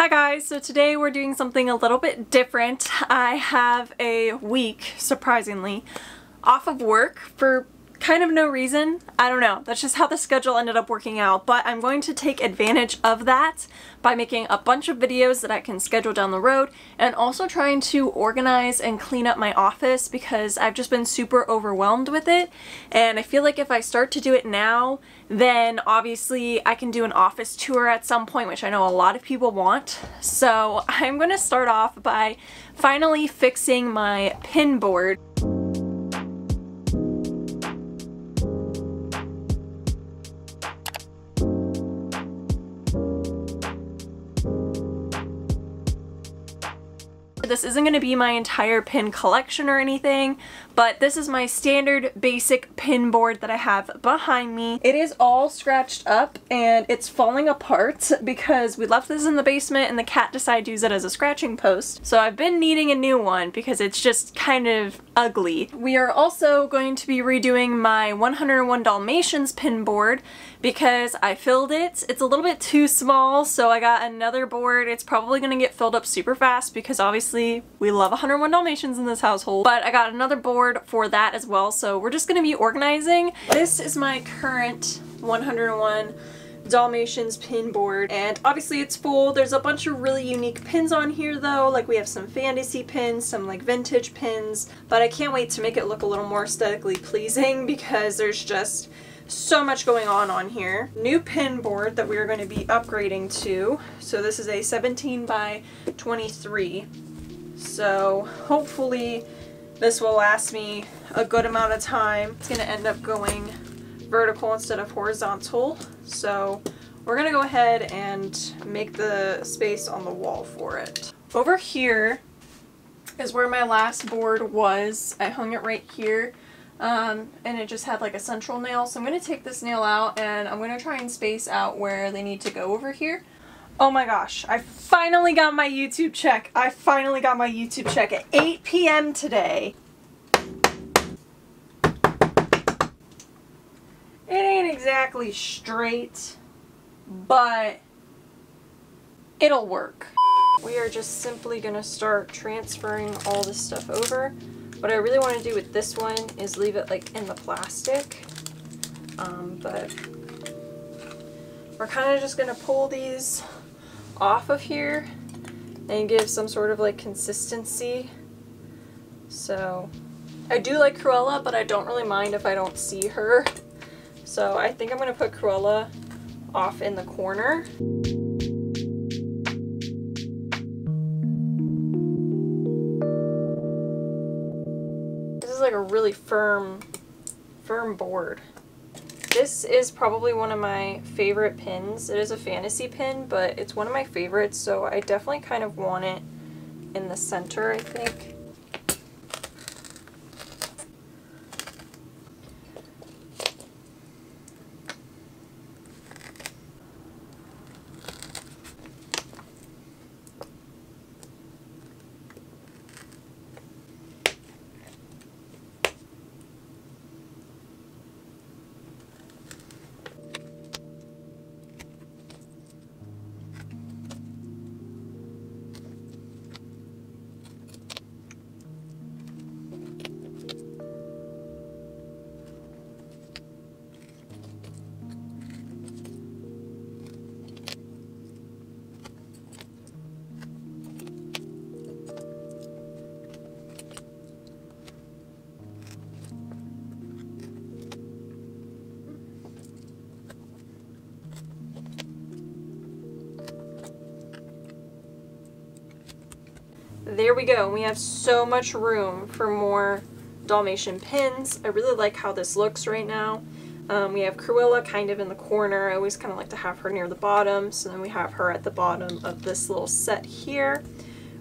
Hi guys, so today we're doing something a little bit different. I have a week, surprisingly, off of work for kind of no reason. I don't know, that's just how the schedule ended up working out, but I'm going to take advantage of that by making a bunch of videos that I can schedule down the road, and also trying to organize and clean up my office because I've just been super overwhelmed with it, and I feel like if I start to do it now, then obviously I can do an office tour at some point, which I know a lot of people want. So I'm going to start off by finally fixing my pin board. This isn't going to be my entire pin collection or anything, but this is my standard basic pin board that I have behind me. It is all scratched up and it's falling apart because we left this in the basement and the cat decided to use it as a scratching post. So I've been needing a new one because it's just kind of ugly. We are also going to be redoing my 101 Dalmatians pin board because I filled it. It's a little bit too small, so I got another board. It's probably going to get filled up super fast because obviously we love 101 Dalmatians in this household, but I got another board for that as well, so we're just going to be organizing. This is my current 101 Dalmatians pin board, and obviously it's full. There's a bunch of really unique pins on here though, like we have some fantasy pins, some like vintage pins, but I can't wait to make it look a little more aesthetically pleasing because there's just so much going on here. New pin board that we are going to be upgrading to. So this is a 17 by 23. So hopefully this will last me a good amount of time. It's going to end up going vertical instead of horizontal. So we're going to go ahead and make the space on the wall for it. Over here is where my last board was. I hung it right here. And it just had like a central nail, so I'm going to take this nail out and I'm going to try and space out where they need to go over here. Oh my gosh, I finally got my YouTube check. I finally got my YouTube check at 8 p.m. today. It ain't exactly straight, but it'll work. We are just simply going to start transferring all this stuff over. What I really want to do with this one is leave it like in the plastic, but we're kind of just going to pull these off of here and give some sort of like consistency. So I do like Cruella, but I don't really mind if I don't see her. So I think I'm going to put Cruella off in the corner. Like a really firm board. This is probably one of my favorite pins. It is a fantasy pin, but it's one of my favorites, so I definitely kind of want it in the center, I think. There we go. We have so much room for more Dalmatian pins. I really like how this looks right now. We have Cruella kind of in the corner. I always kind of like to have her near the bottom, so then we have her at the bottom of this little set here.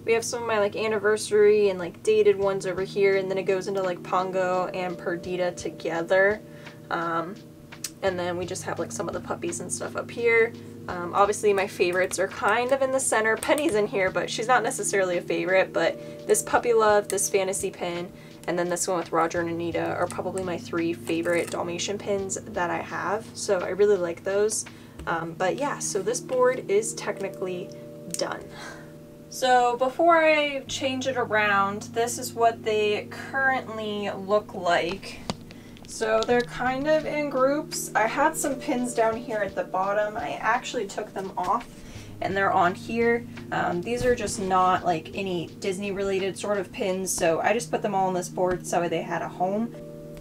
We have some of my like anniversary and like dated ones over here, and then it goes into like Pongo and Perdita together. And then we just have like some of the puppies and stuff up here. Obviously my favorites are kind of in the center. Penny's in here, but she's not necessarily a favorite, but this Puppy Love, this fantasy pin, and then this one with Roger and Anita are probably my three favorite Dalmatian pins that I have, so I really like those. But yeah, so this board is technically done. So before I change it around, this is what they currently look like. So they're kind of in groups. I had some pins down here at the bottom. I actually took them off and they're on here. These are just not like any Disney related sort of pins, so I just put them all on this board so they had a home.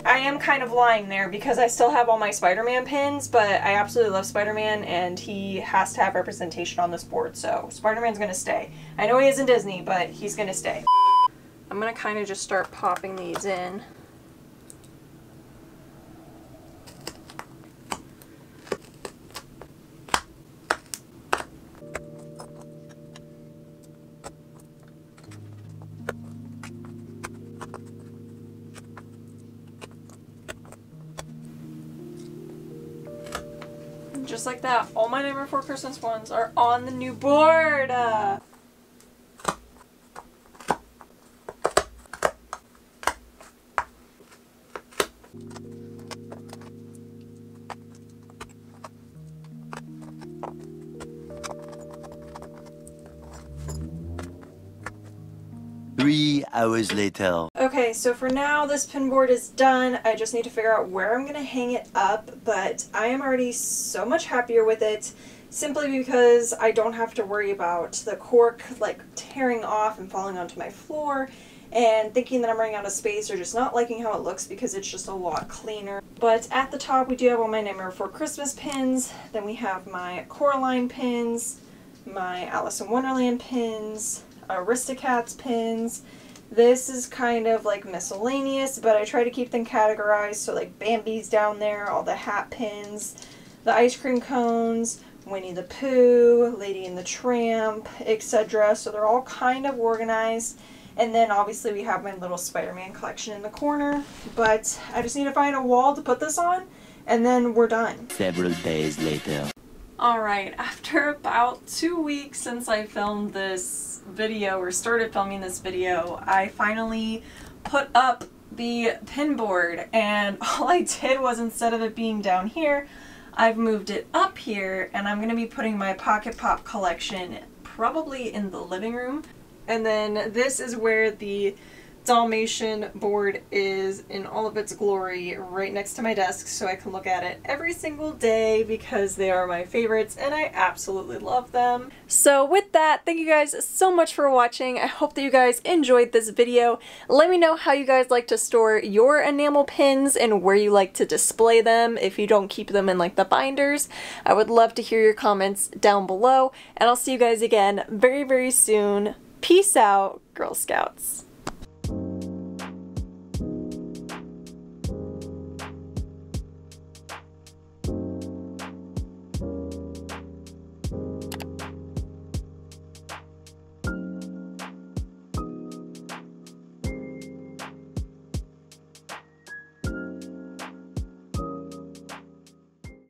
I am kind of lying there because I still have all my Spider-Man pins, but I absolutely love Spider-Man and he has to have representation on this board, so Spider-Man's gonna stay. I know he isn't Disney, but he's gonna stay. I'm gonna kind of just start popping these in. Just like that, all my Nightmare Before Christmas ones are on the new board! 3 hours later. Okay, so for now this pin board is done. I just need to figure out where I'm gonna hang it up, but I am already so much happier with it simply because I don't have to worry about the cork like tearing off and falling onto my floor and thinking that I'm running out of space or just not liking how it looks because it's just a lot cleaner. But at the top we do have all my Nightmare Before Christmas pins, then we have my Coraline pins, my Alice in Wonderland pins, Aristocats pins. This is kind of like miscellaneous, but I try to keep them categorized, so like Bambi's down there, all the hat pins, the ice cream cones, Winnie the Pooh, Lady and the Tramp, etc. So they're all kind of organized. And then obviously we have my little Spider-Man collection in the corner, but I just need to find a wall to put this on, and then we're done. Several days later. Alright, after about 2 weeks since I filmed this video, or started filming this video, I finally put up the pin board, and all I did was, instead of it being down here, I've moved it up here, and I'm going to be putting my Pocket Pop collection probably in the living room. And then this is where the Dalmatian board is in all of its glory, right next to my desk, so I can look at it every single day because they are my favorites and I absolutely love them. So with that, thank you guys so much for watching. I hope that you guys enjoyed this video. Let me know how you guys like to store your enamel pins and where you like to display them if you don't keep them in like the binders. I would love to hear your comments down below, and I'll see you guys again very, very soon. Peace out, Girl Scouts.